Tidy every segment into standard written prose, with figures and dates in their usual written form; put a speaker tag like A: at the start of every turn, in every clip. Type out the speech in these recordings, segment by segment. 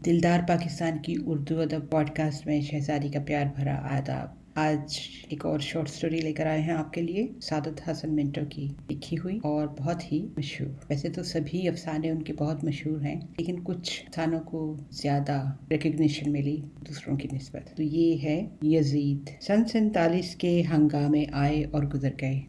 A: दिलदार पाकिस्तान की उर्दू अदब पॉडकास्ट में शहजादी का प्यार भरा आदाब। आज एक और शॉर्ट स्टोरी लेकर आए हैं आपके लिए, सादत हसन मिंटो की लिखी हुई और बहुत ही मशहूर। वैसे तो सभी अफसाने उनके बहुत मशहूर हैं, लेकिन कुछ अफसानों को ज़्यादा रिकग्निशन मिली दूसरों की निस्बत। तो ये है यजीद। सन 47 के हंगामे आए और गुजर गए,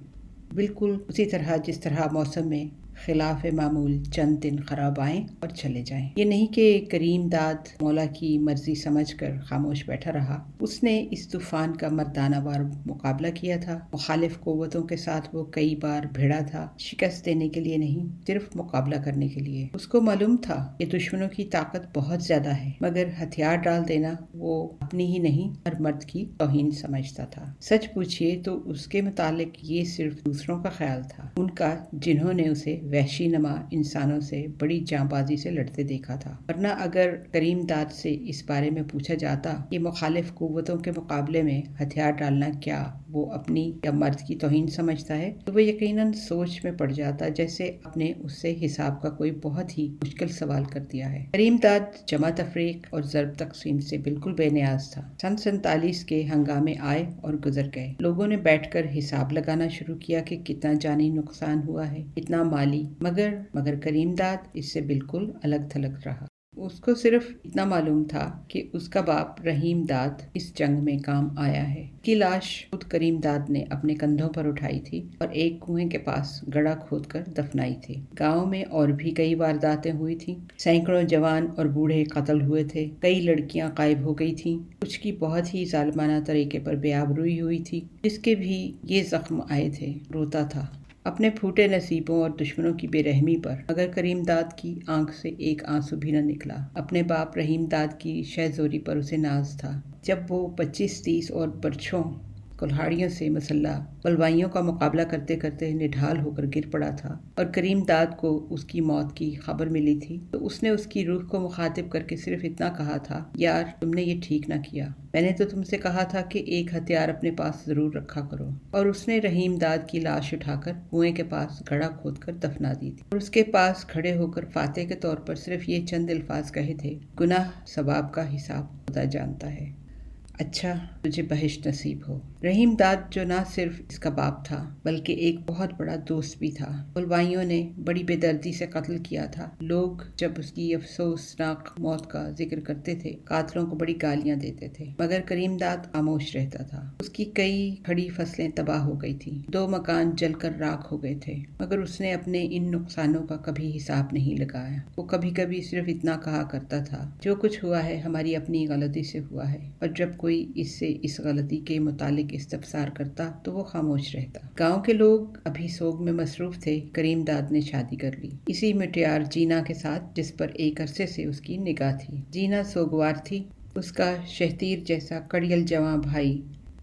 A: बिल्कुल उसी तरह जिस तरह मौसम में खिलाफ मामूल चंद दिन खराब आएँ और चले जाएं। ये नहीं कि करीम दाद मौला की मर्जी समझकर खामोश बैठा रहा। उसने इस तूफान का मर्दाना वार मुकाबला किया था। मुखालिफ क़ुव्वतों के साथ वो कई बार भिड़ा था, शिकस्त देने के लिए नहीं, सिर्फ मुकाबला करने के लिए। उसको मालूम था कि दुश्मनों की ताकत बहुत ज्यादा है, मगर हथियार डाल देना वो अपनी ही नहीं हर मर्द की तौहीन समझता था। सच पूछिए तो उसके मुतालिक ये सिर्फ दूसरों का ख्याल था, उनका जिन्होंने उसे वहशी नमा इंसानों से बड़ी जांबाजी से लड़ते देखा था। वरना अगर करीम दाद से इस बारे में पूछा जाता कि मुखालिफ क़ुव्वतों के मुकाबले में हथियार डालना क्या वो अपनी या मर्द की तौहीन समझता है, तो वो यकीनन सोच में पड़ जाता जैसे आपने उससे हिसाब का कोई बहुत ही मुश्किल सवाल कर दिया है। करीम दाद जमा तफरीक और ज़र्ब तकसीम से बिल्कुल बेनियाज था। सन 47 के हंगामे आए और गुजर गए। लोगों ने बैठकर हिसाब लगाना शुरू किया कि कितना जानी नुकसान हुआ है, कितना माली। मगर करीम दाद इससे बिल्कुल अलग थलग रहा। उसको सिर्फ इतना मालूम था कि उसका बाप रहीम दाद इस जंग में काम आया है। की लाश खुद करीम दाद ने अपने कंधों पर उठाई थी और एक कुएं के पास गड्ढा खोदकर दफनाई थी। गांव में और भी कई वारदातें हुई थी। सैकड़ों जवान और बूढ़े कत्ल हुए थे। कई लड़कियां गायब हो गई थीं। कुछ की बहुत ही जालिमाना तरीके पर बेआबरूई हुई थी। जिसके भी ये जख्म आए थे, रोता था अपने फूटे नसीबों और दुश्मनों की बेरहमी पर, मगर करीम दाद की आंख से एक आंसू भी न निकला। अपने बाप रहीम दाद की शहजोरी पर उसे नाज था। जब वो 25-30 और बरछों कुल्हाड़ियों से मसल्ला बलवाइयों का मुकाबला करते करते निढाल होकर गिर पड़ा था और करीम दाद को उसकी मौत की खबर मिली थी, तो उसने उसकी रूह को मुखातिब करके सिर्फ इतना कहा था, यार तुमने ये ठीक ना किया। मैंने तो तुमसे कहा था कि एक हथियार अपने पास जरूर रखा करो। और उसने रहीम दाद की लाश उठाकर कुएं के पास गड्ढा खोदकर दफना दी थी और उसके पास खड़े होकर फातेह के तौर पर सिर्फ ये चंद अल्फाज कहे थे, गुनाह सवाब का हिसाब खुदा जानता है, अच्छा तुझे बहिश्त नसीब हो। रहीम दाद जो न सिर्फ इसका बाप था बल्कि एक बहुत बड़ा दोस्त भी था। बलवाइयों ने बड़ी बेदर्दी से कत्ल किया था। लोग जब उसकी अफसोसनाक मौत का जिक्र करते थे, कातलों को बड़ी गालियां देते थे, मगर करीम दाद खामोश रहता था। उसकी कई खड़ी फसलें तबाह हो गई थी, 2 मकान जलकर राख हो गए थे, मगर उसने अपने इन नुकसानों का कभी हिसाब नहीं लगाया। वो कभी कभी सिर्फ इतना कहा करता था, जो कुछ हुआ है हमारी अपनी गलती से हुआ है। और जब कोई इससे इस गलती के मुतालिक इस्तफसार करता तो वो खामोश रहता। गांव के लोग अभी सोग में मसरूफ थे। करीम दाद ने शादी कर ली, इसी मुटियार जीना के साथ, जिस पर एक अरसे से उसकी निगाह थी। जीना सोगवार थी। उसका शहतीर जैसा कड़ियल जवां भाई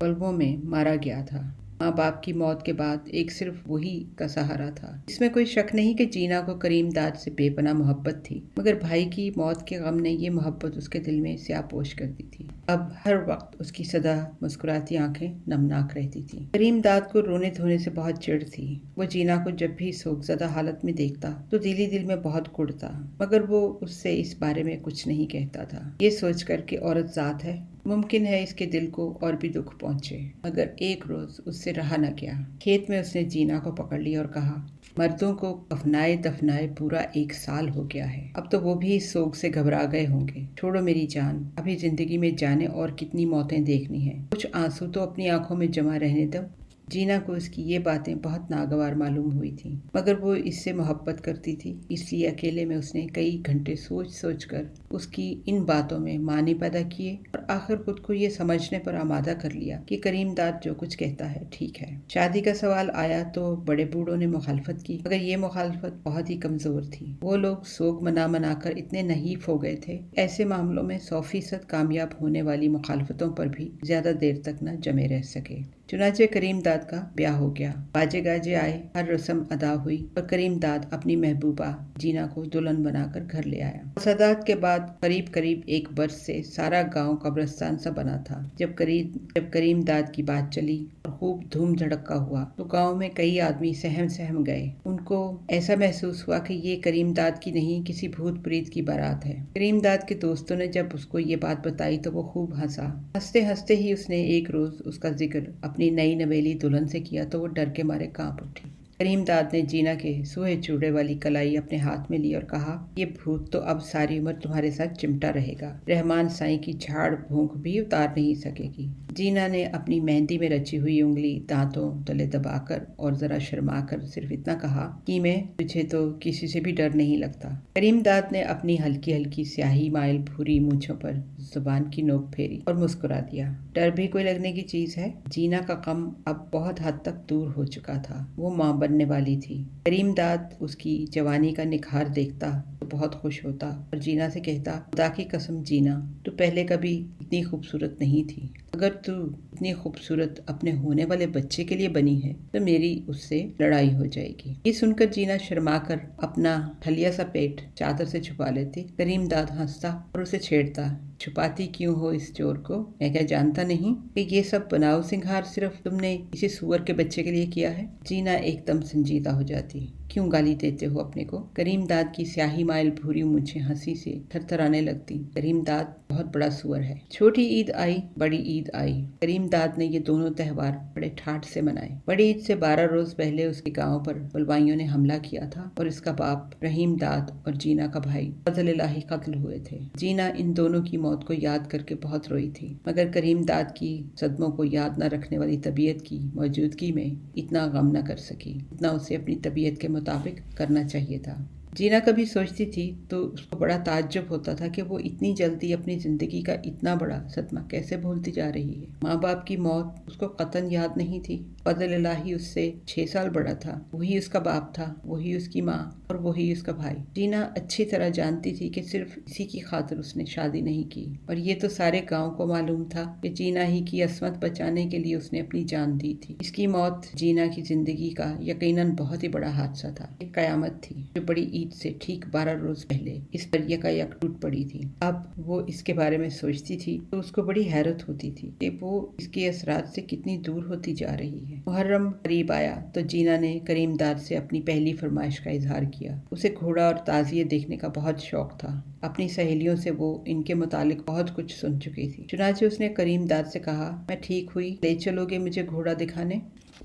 A: पलवों में मारा गया था। माँ बाप की मौत के बाद एक सिर्फ वही का सहारा था। इसमें कोई शक नहीं कि जीना को करीम दाद से बेपनाह मोहब्बत थी, मगर भाई की मौत के गम ने ये मोहब्बत उसके दिल में स्यापोश कर दी थी। अब हर वक्त उसकी सदा मुस्कुराती आंखें नमनाक रहती थी। करीम दाद को रोने धोने से बहुत चिढ़ थी। वो जीना को जब भी सोगज़दा हालत में देखता तो दिल ही दिल में बहुत कुढ़ता, मगर वो उससे इस बारे में कुछ नहीं कहता था। ये सोचकर कि औरत ज़ात है, मुमकिन है इसके दिल को और भी दुख पहुंचे। मगर एक रोज उससे रहा न गया। खेत में उसने जीना को पकड़ लिया और कहा, मर्दों को कफनाए दफनाए पूरा 1 साल हो गया है। अब तो वो भी इस सोग से घबरा गए होंगे। छोड़ो मेरी जान, अभी जिंदगी में जाने और कितनी मौतें देखनी है। कुछ आंसू तो अपनी आंखों में जमा रहने दो। जीना को उसकी ये बातें बहुत नागवार मालूम हुई थी, मगर वो इससे मोहब्बत करती थी, इसलिए अकेले में उसने कई घंटे सोच सोच कर उसकी इन बातों में मानी पैदा किए और आखिर खुद को ये समझने पर आमादा कर लिया कि करीम दाद जो कुछ कहता है ठीक है। शादी का सवाल आया तो बड़े बूढ़ों ने मुखालफत की, मगर ये मुखालफत बहुत ही कमजोर थी। वो लोग सोग मना कर इतने नहीफ हो गए थे। ऐसे मामलों में 100% कामयाब होने वाली मुखालफतों पर भी ज्यादा देर तक न जमे रह सके। चुनाचे करیم داد کا ब्याह हो गया। बाजे गाजे आए, हर रस्म अदा हुई और करीम दाद अपनी महबूबा जीना को दुल्हन बनाकर घर ले आया। सादात के बाद करीब करीब एक बरस से सारा गांव कब्रिस्तान सा बना था। जब करीम दाद की बात चली और खूब धूम धड़का हुआ तो गांव में कई आदमी सहम गए। उनको ऐसा महसूस हुआ कि ये करीम दाद की नहीं, किसी भूत प्रेत की बारात है। करीम दाद के दोस्तों ने जब उसको ये बात बताई तो वो खूब हंसा। हंसते हंसते ही उसने एक रोज उसका जिक्र अपनी नई नवेली दुल्हन से किया तो वो डर के मारे कांप उठी। करीम दाद ने जीना के सूहे चूड़े वाली कलाई अपने हाथ में ली और कहा, ये भूत तो अब सारी उम्र तुम्हारे साथ चिमटा रहेगा। रहमान साईं की झाड़ भूख भी उतार नहीं सकेगी। जीना ने अपनी मेहंदी में रची हुई उंगली दांतों तले दबाकर और जरा शर्माकर सिर्फ इतना कहा कि मैं तुझे तो किसी से भी डर नहीं लगता। करीम दाद ने अपनी हल्की हल्की स्याही माइल भूरी मूंछों पर जुबान की नोक फेरी और मुस्कुरा दिया। डर भी कोई लगने की चीज है। जीना का गम अब बहुत हद तक दूर हो चुका था। वो माँ बनने वाली थी। करीम दाद उसकी जवानी का निखार देखता तो बहुत खुश होता और जीना से कहता, खुदा की कसम जीना, तू पहले कभी इतनी खूबसूरत नहीं थी। अगर तू इतनी खूबसूरत अपने होने वाले बच्चे के लिए बनी है तो मेरी उससे लड़ाई हो जाएगी। ये सुनकर जीना शर्माकर अपना ठलिया सा पेट चादर से छुपा लेती। करीम दाद हंसता और उसे छेड़ता, छुपाती क्यों हो इस चोर को? मैं क्या जानता नहीं कि ये सब बनाव सिंगार सिर्फ तुमने इसी सुअर के बच्चे के लिए किया है? जीना एकदम संजीदा हो जाती। क्यों गाली देते हो अपने को? करीम दाद की स्याही माइल भूरी मुझे हंसी से थरथराने लगती। करीम दाद बहुत बड़ा सुअर है। छोटी ईद आई, बड़ी ईद आई। करीम दाद ने ये दोनों त्योहार बड़े ठाठ से मनाए। बड़ी ईद से 12 रोज पहले उसके गांव पर बलवाइयों ने हमला किया था और इसका बाप रहीम दाद और जीना का भाई फजल इलाही कत्ल हुए थे। जीना इन दोनों की मौत को याद करके बहुत रोई थी, मगर करीम दाद की सदमों को याद न रखने वाली तबीयत की मौजूदगी में इतना गम न कर सकी, इतना उसे अपनी तबीयत के मुताबिक करना चाहिए था। जीना कभी सोचती थी तो उसको बड़ा ताज्जुब होता था कि वो इतनी जल्दी अपनी जिंदगी का इतना बड़ा सदमा कैसे भूलती जा रही है। माँ बाप की मौत उसको कतन याद नहीं थी। फजल इलाही उससे 6 साल बड़ा था। वही उसका बाप था, वही उसकी माँ और वही उसका भाई। जीना अच्छी तरह जानती थी कि सिर्फ इसी की खातिर उसने शादी नहीं की, और ये तो सारे गांव को मालूम था कि जीना ही की असमत बचाने के लिए उसने अपनी जान दी थी। इसकी मौत जीना की जिंदगी का यकीनन बहुत ही बड़ा हादसा था, एक कयामत थी जो बड़ी ईद से ठीक 12 रोज पहले इस पर यकायक टूट पड़ी थी। अब वो इसके बारे में सोचती थी तो उसको बड़ी हैरत होती थी कि वो इसके असरात से कितनी दूर होती जा रही है। मुहर्रम करीब आया तो जीना ने करीम दाद से अपनी पहली फरमाइश का इजहार किया। उसे घोड़ा और ताजिए देखने का बहुत शौक था। अपनी सहेलियों से वो इनके मुतालिक बहुत कुछ सुन चुकी थी। चुनाचे उसने करीम दाद से कहा, मैं ठीक हुई, ले चलोगे मुझे घोड़ा दिखाने?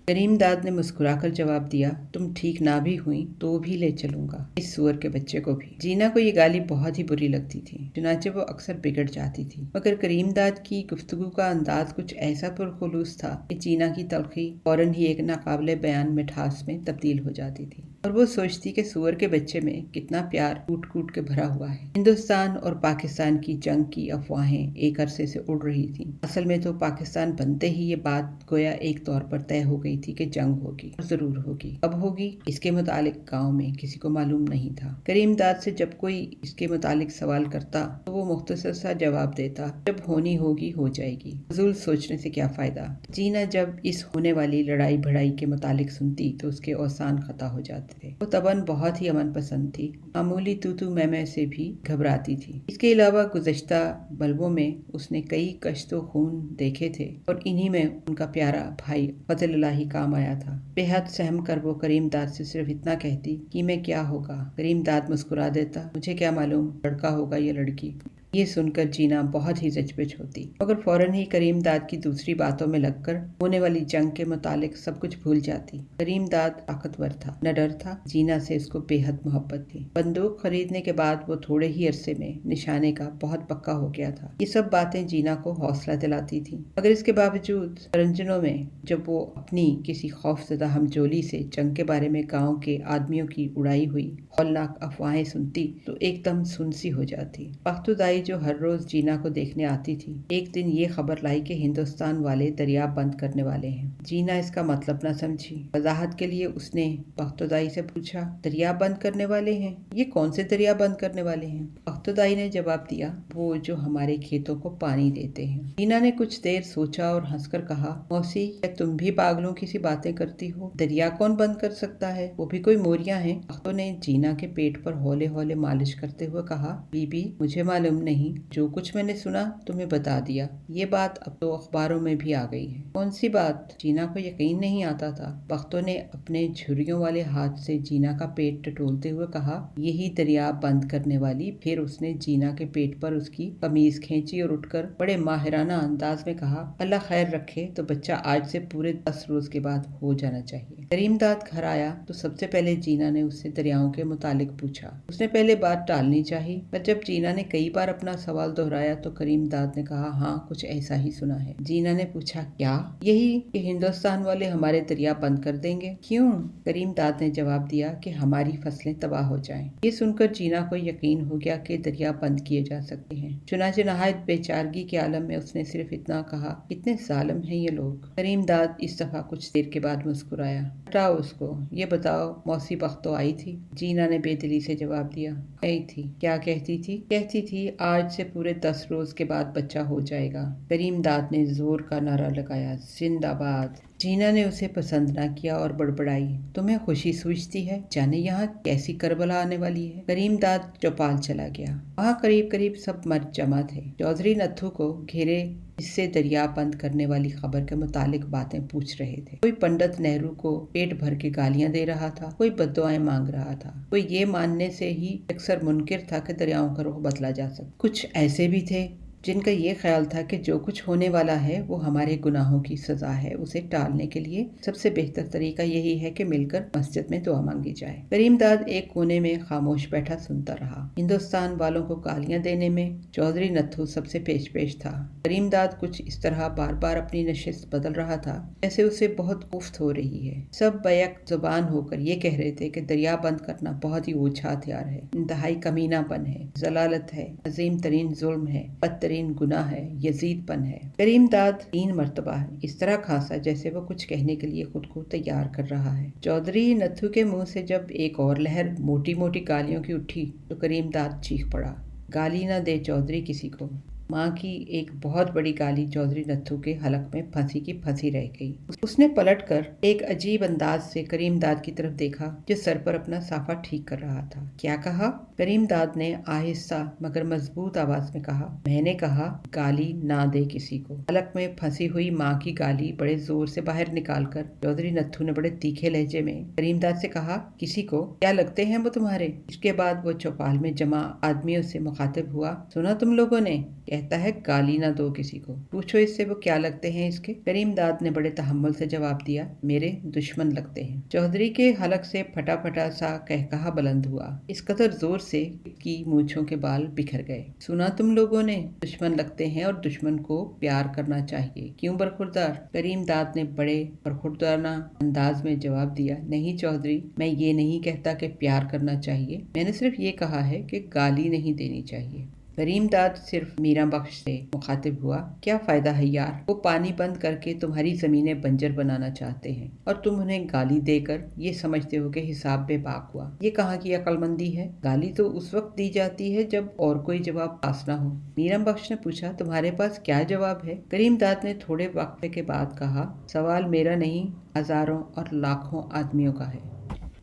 A: करीम दाद ने मुस्कुराकर जवाब दिया, तुम ठीक ना भी हुई तो भी ले चलूंगा, इस सुअर के बच्चे को भी। जीना को ये गाली बहुत ही बुरी लगती थी, चुनाचे वो अक्सर बिगड़ जाती थी, मगर करीम दाद की गुफ्तगू का अंदाज कुछ ऐसा पुरखुलूस था कि जीना की तलखी फौरन ही एक नाकाबिले बयान मिठास में तब्दील हो जाती थी। और वो सोचती कि सुअर के बच्चे में कितना प्यार कूट कूट के भरा हुआ है। हिंदुस्तान और पाकिस्तान की जंग की अफवाहें एक अरसे से उड़ रही थी। असल में तो पाकिस्तान बनते ही ये बात गोया एक तौर पर तय हो गई थी कि जंग होगी और जरूर होगी। कब होगी इसके मुतालिक गांव में किसी को मालूम नहीं था। करीम दाद से जब कोई इसके मुतालिक सवाल करता तो वो मुख्तसर सा जवाब देता, जब होनी होगी हो जाएगी, फजूल सोचने से क्या फायदा। जीना जब इस होने वाली लड़ाई भिड़ाई के मुतालिक सुनती तो उसके औसान खता हो जाते थे। वो तबन बहुत ही अमन पसंद थी, मामूली तू मैं से भी घबराती थी। इसके अलावा गुज़श्ता बल्बों में उसने कई कश्तो खून देखे थे और इन्हीं में उनका प्यारा भाई फजल इलाही काम आया था। बेहद सहम कर वो करीम दाद से सिर्फ इतना कहती कि मैं क्या होगा। करीम दाद मुस्कुरा देता, मुझे क्या मालूम लड़का होगा या लड़की। ये सुनकर जीना बहुत ही जज्बच होती, मगर फौरन ही करीम दाद की दूसरी बातों में लगकर होने वाली जंग के मुतालिक सब कुछ भूल जाती। करीम दाद ताकतवर था, न डर था। जीना से उसको बेहद मोहब्बत थी। बंदूक खरीदने के बाद वो थोड़े ही अरसे में निशाने का बहुत पक्का हो गया था। ये सब बातें जीना को हौसला दिलाती थी, मगर इसके बावजूद रंजनों में जब वो अपनी किसी खौफजदा हमजोली से जंग के बारे में गाँव के आदमियों की उड़ाई हुई हौलनाक अफवाहें सुनती तो एकदम सुनसी हो जाती। वक्तुदाई जो हर रोज जीना को देखने आती थी, एक दिन ये खबर लाई कि हिंदुस्तान वाले दरिया बंद करने वाले हैं। जीना इसका मतलब न समझी। वजाहत के लिए उसने बख्तोदाई से पूछा, दरिया बंद करने वाले हैं? ये कौन से दरिया बंद करने वाले हैं? बख्तोदाई ने जवाब दिया, वो जो हमारे खेतों को पानी देते हैं। जीना ने कुछ देर सोचा और हंसकर कहा, मौसी, क्या तुम भी पागलों की सी बातें करती हो? दरिया कौन बंद कर सकता है? वो भी कोई मोरियां हैं। बख्तो ने जीना के पेट पर हौले हौले मालिश करते हुए कहा, बीबी, मुझे मालूम नहीं, जो कुछ मैंने सुना तुम्हें बता दिया। ये बात अब तो अखबारों में भी आ गई है। कौन सी बात? जीना को यकीन नहीं आता था। बख्तो ने अपने झुर्रियों वाले हाथ से जीना का पेट टटोलते हुए कहा, यही दरिया बंद करने वाली। फिर उसने जीना के पेट पर उसकी कमीज खींची और उठकर बड़े माहिराना अंदाज में कहा, अल्लाह खैर रखे तो बच्चा आज से पूरे 10 रोज के बाद हो जाना चाहिए। करीमदाद घर आया तो सबसे पहले जीना ने उससे दरियाओं के मुतालिक पूछा। उसने पहले बात टालनी चाहिए, पर जब जीना ने कई बार अपना सवाल दोहराया तो करीमदाद ने कहा, हाँ, कुछ ऐसा ही सुना है। जीना ने पूछा, क्या? यही कि हिंदुस्तान वाले हमारे दरिया बंद कर देंगे। क्यों? करीमदाद ने जवाब दिया कि हमारी फसलें तबाह हो जाएं। ये सुनकर जीना को यकीन हो गया कि दरिया बंद किए जा सकते हैं। चुनाचे नहायत बेचारगी के आलम में उसने सिर्फ इतना कहा, कितने जालिम हैं ये लोग। करीमदाद इस दफा कुछ देर के बाद मुस्कुराया। हटाओ उसको, ये बताओ, मौसी बख्तो आई थी? जीना ने बेदिली से जवाब दिया, आई थी। क्या कहती थी? कहती थी आज से पूरे 10 रोज के बाद बच्चा हो जाएगा। करीमदाद ने जोर का नारा लगाया, जिंदाबाद। जीना ने उसे पसंद ना किया और बड़बड़ाई, तुम्हें खुशी सूझती है? जाने यहाँ कैसी करबला आने वाली है। करीमदाद चौपाल चला गया। वहाँ करीब करीब सब मर्द जमा थे। चौधरी नत्थू को घेरे इससे दरिया बंद करने वाली खबर के मुतालिक बातें पूछ रहे थे। कोई पंडित नेहरू को पेट भर के गालियां दे रहा था, कोई बद्दुआएं मांग रहा था, कोई ये मानने से ही अक्सर मुनकिर था कि दरियाओं का रुख बदला जा सकता। कुछ ऐसे भी थे जिनका ये ख्याल था कि जो कुछ होने वाला है वो हमारे गुनाहों की सजा है। उसे टालने के लिए सबसे बेहतर तरीका यही है कि मिलकर मस्जिद में दुआ मांगी जाए। करीमदाद एक कोने में खामोश बैठा सुनता रहा। हिंदुस्तान वालों को गालियां देने में चौधरी नत्थू सबसे पेश था। करीमदाद कुछ इस तरह बार बार अपनी नशिस्त बदल रहा था जैसे उसे बहुत कुफ्त हो रही है। सब बैक जुबान होकर ये कह रहे थे कि दरिया बंद करना बहुत ही ओछा हथियार है, इंतहाई कमीनापन है, जलालत है, अजीम तरीन जुल्म है, बदतरीन गुनाह है, यजीदपन है। करीमदाद 3 मर्तबा इस तरह खांसा जैसे वो कुछ कहने के लिए खुद को तैयार कर रहा है। चौधरी नत्थू के मुंह से जब एक और लहर मोटी मोटी गालियों की उठी तो करीमदाद चीख पड़ा, गाली ना दे चौधरी किसी को। माँ की एक बहुत बड़ी गाली चौधरी नत्थू के हलक में फंसी की फंसी रह गई। उसने पलटकर एक अजीब अंदाज से करीमदाद की तरफ देखा जो सर पर अपना साफा ठीक कर रहा था। क्या कहा? करीमदाद ने आहिस्ता मगर मजबूत आवाज में कहा, मैंने कहा गाली ना दे किसी को। हलक में फंसी हुई माँ की गाली बड़े जोर से बाहर निकालकर चौधरी नत्थू ने बड़े तीखे लहजे में करीमदाद से कहा, किसी को? क्या लगते हैं वो तुम्हारे? इसके बाद वो चौपाल में जमा आदमियों से मुखातिब हुआ, सुना तुम लोगों ने? कहता है गाली ना दो किसी को, पूछो इससे वो क्या लगते हैं इसके। करीमदाद ने बड़े तहम्मुल से जवाब दिया, मेरे दुश्मन लगते हैं। चौधरी के हलक से फटा फटा सा कहकहा बुलंद हुआ, इस कदर जोर से कि मूंछों के बाल बिखर गए। सुना तुम लोगों ने? दुश्मन लगते हैं और दुश्मन को प्यार करना चाहिए, क्यों बरखुरदार? करीमदाद ने बड़े बरखुरदाना अंदाज में जवाब दिया, नहीं चौधरी, मैं ये नहीं कहता कि प्यार करना चाहिए, मैंने सिर्फ ये कहा है कि गाली नहीं देनी चाहिए। करीमदाद सिर्फ मीरा बख्श से मुखातिब हुआ, क्या फायदा है यार, वो पानी बंद करके तुम्हारी जमीनें बंजर बनाना चाहते हैं और तुम उन्हें गाली देकर ये समझते हो कि हिसाब बेबाक हुआ। ये कहाँ की अक्लमंदी है? गाली तो उस वक्त दी जाती है जब और कोई जवाब पास ना हो। मीरा बख्श ने पूछा, तुम्हारे पास क्या जवाब है? करीमदाद ने थोड़े वक्फे के बाद कहा, सवाल मेरा नहीं, हजारों और लाखों आदमियों का है।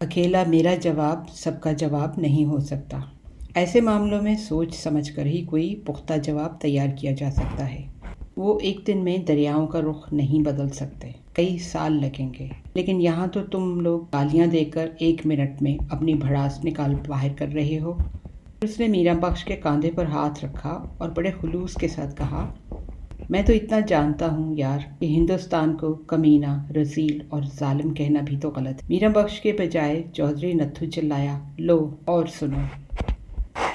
A: अकेला मेरा जवाब सबका जवाब नहीं हो सकता। ऐसे मामलों में सोच समझकर ही कोई पुख्ता जवाब तैयार किया जा सकता है। वो एक दिन में दरियाओं का रुख नहीं बदल सकते, कई साल लगेंगे। लेकिन यहाँ तो तुम लोग गालियाँ देकर 1 मिनट में अपनी भड़ास निकाल बाहर कर रहे हो। उसने मीरा बख्श के कंधे पर हाथ रखा और बड़े खुलूस के साथ कहा, मैं तो इतना जानता हूँ यार कि हिंदुस्तान को कमीना, रजील और जालिम कहना भी तो गलत है। मीरा बख्श के बजाय चौधरी नत्थू चिल्लाया, लो और सुनो।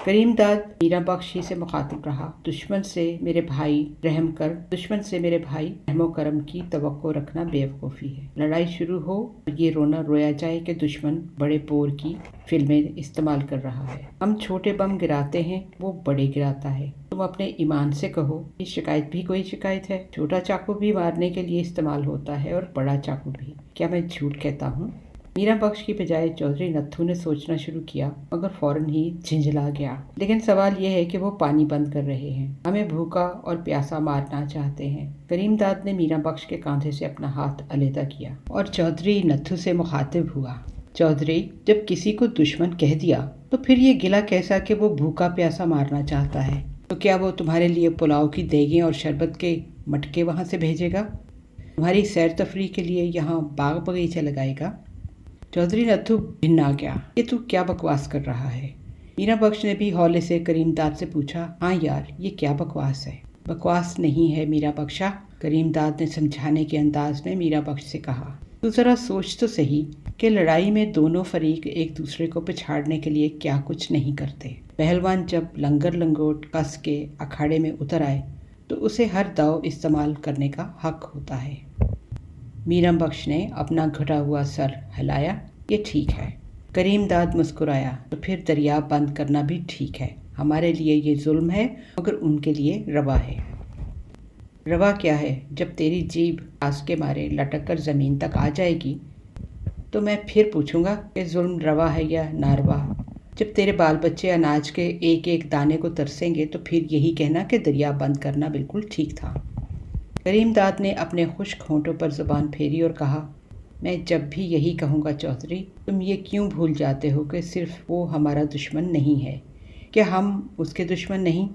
A: करीमदाद मीरा बख्श ही से मुखातिब रहा, दुश्मन से मेरे भाई रहम कर, दुश्मन से मेरे भाई रहमो करम की तवक्को रखना बेवकूफ़ी है। लड़ाई शुरू हो और ये रोना रोया जाए कि दुश्मन बड़े बोर की फिल्में इस्तेमाल कर रहा है। हम छोटे बम गिराते हैं, वो बड़े गिराता है। तुम अपने ईमान से कहो, ये शिकायत भी कोई शिकायत है? छोटा चाकू भी मारने के लिए इस्तेमाल होता है और बड़ा चाकू भी। क्या मैं झूठ कहता हूँ? मीरा बख्श की बजाय चौधरी नत्थू ने सोचना शुरू किया, मगर फौरन ही झिंझला गया। लेकिन सवाल यह है कि वो पानी बंद कर रहे हैं, हमें भूखा और प्यासा मारना चाहते हैं। करीम दाद ने मीरा बख्श के कांधे से अपना हाथ अलहदा किया और चौधरी नत्थू से मुखातिब हुआ। चौधरी, जब किसी को दुश्मन कह दिया तो फिर ये गिला कैसा कि वो भूखा प्यासा मारना चाहता है? तो क्या वो तुम्हारे लिए पुलाव की देगें और शरबत के मटके वहाँ से भेजेगा? तुम्हारी सैर तफरी के लिए यहाँ बाग बगीचा लगाएगा? चौधरी नत्थू भिन्न आ गया। ये तू क्या बकवास कर रहा है? मीरा बख्श ने भी हौले से करीम दाद से पूछा। हाँ यार, ये क्या बकवास है? बकवास नहीं है मीरा बख्शा, करीम दाद ने समझाने के अंदाज में मीरा बख्श से कहा। तू ज़रा सोच तो सही कि लड़ाई में दोनों फरीक एक दूसरे को पिछाड़ने के लिए क्या कुछ नहीं करते। पहलवान जब लंगर लंगोट कस के अखाड़े में उतर आए तो उसे हर दाव इस्तेमाल करने का हक होता है। मीरा बख्श ने अपना घटा हुआ सर हिलाया। ये ठीक है। करीम दाद मुस्कुराया। तो फिर दरिया बंद करना भी ठीक है। हमारे लिए ये जुल्म है, मगर उनके लिए रवा है। रवा क्या है? जब तेरी जीभ आस के मारे लटक कर ज़मीन तक आ जाएगी तो मैं फिर पूछूंगा कि जुल्म रवा है या नारवा। जब तेरे बाल बच्चे अनाज के एक एक दाने को तरसेंगे तो फिर यही कहना कि दरिया बंद करना बिल्कुल ठीक था। करीम दाद ने अपने खुश्क होंठों पर ज़ुबान फेरी और कहा, मैं जब भी यही कहूँगा चौधरी, तुम ये क्यों भूल जाते हो कि सिर्फ वो हमारा दुश्मन नहीं है? क्या हम उसके दुश्मन नहीं?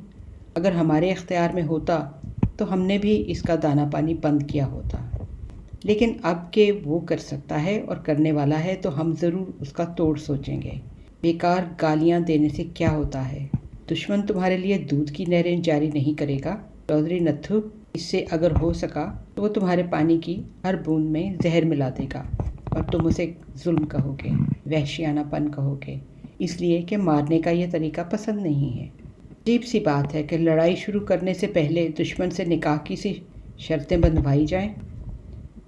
A: अगर हमारे इख्तियार में होता तो हमने भी इसका दाना पानी बंद किया होता। लेकिन अब के वो कर सकता है और करने वाला है तो हम ज़रूर उसका तोड़ सोचेंगे। बेकार गालियाँ देने से क्या होता है? दुश्मन तुम्हारे लिए दूध की नहरें जारी नहीं करेगा चौधरी नत्थू। इससे अगर हो सका तो वो तुम्हारे पानी की हर बूंद में जहर मिला देगा और तुम उसे जुल्म कहोगे, वहशियानापन कहोगे, इसलिए कि मारने का ये तरीका पसंद नहीं है। अजीब सी बात है कि लड़ाई शुरू करने से पहले दुश्मन से निकाह की सी शर्तें बंधवाई जाएं।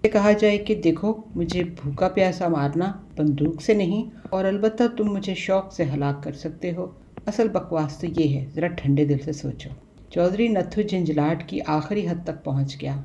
A: कहा जाए कि देखो, मुझे भूखा प्यासा मारना बंदूक से नहीं, और अलबत्ता तुम मुझे शौक से हलाक कर सकते हो। असल बकवास तो ये है, ज़रा ठंडे दिल से सोचो। चौधरी नत्थू झंझलाहट की आखिरी हद तक पहुंच गया।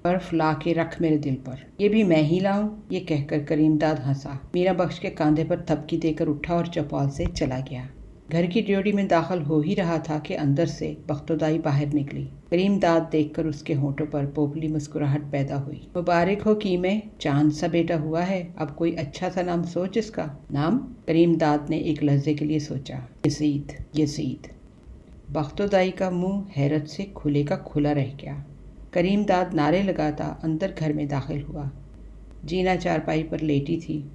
A: बर्फ ला के रख मेरे दिल पर, ये भी मैं ही लाऊं? ये कहकर करीम दाद हंसा। मीरा बख्श के कंधे पर थपकी देकर उठा और चौपाल से चला गया। घर की ड्योढ़ी में दाखिल हो ही रहा था कि अंदर से बख्तोदाई बाहर निकली। करीम दाद देखकर उसके होंठों पर पोपली मुस्कुराहट पैदा हुई। मुबारक हो कीमे, चांद सा बेटा हुआ है। अब कोई अच्छा सा नाम सोच इसका। नाम? करीम दाद ने एक लहजे के लिए सोचा। Yazid, Yazid. बख्तोदाई का मुंह हैरत से खुले का खुला रह गया। करीम दाद नारे लगाता अंदर घर में दाखिल हुआ। जीना चारपाई पर लेटी थी,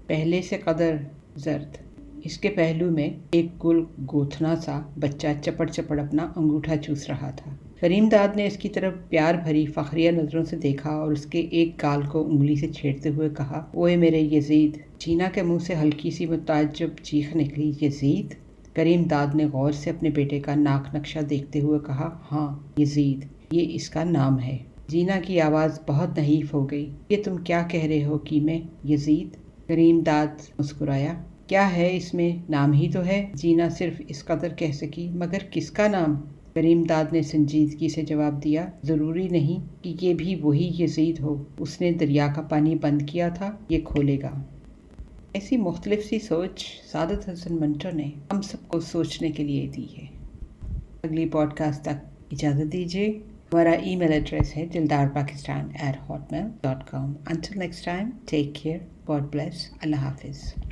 A: पहले से कदर जर्द। इसके पहलू में एक गुल गोथना सा बच्चा चपड़ चपड़ अपना अंगूठा चूस रहा था। करीम दाद ने इसकी तरफ प्यार भरी फखरिया नज़रों से देखा और उसके एक गाल को उंगली से छेड़ते हुए कहा, ओए मेरे यजीद। जीना के मुंह से हल्की सी मुताज्जब चीख निकली। यजीद? करीम दाद ने गौर से अपने बेटे का नाक नक्शा देखते हुए कहा, हाँ यजीद, ये इसका नाम है। जीना की आवाज़ बहुत नहीफ हो गई। ये तुम क्या कह रहे हो कीमे? यजीद? करीम दाद मुस्कुराया। क्या है इसमें, नाम ही तो है। जीना सिर्फ इस कदर कह सकी, मगर किसका नाम? करीम दाद ने संजीदगी से जवाब दिया, ज़रूरी नहीं कि ये भी वही यजीद हो। उसने दरिया का पानी बंद किया था, ये खोलेगा। ऐसी मुख्तलिफ सी सोच सादत हसन मंटो ने हम सबको सोचने के लिए दी है। अगली पॉडकास्ट तक इजाज़त दीजिए। हमारा ईमेल एड्रेस है dildarpakistan@hotmail.com। Until next time, take care. God bless. Allah Hafiz.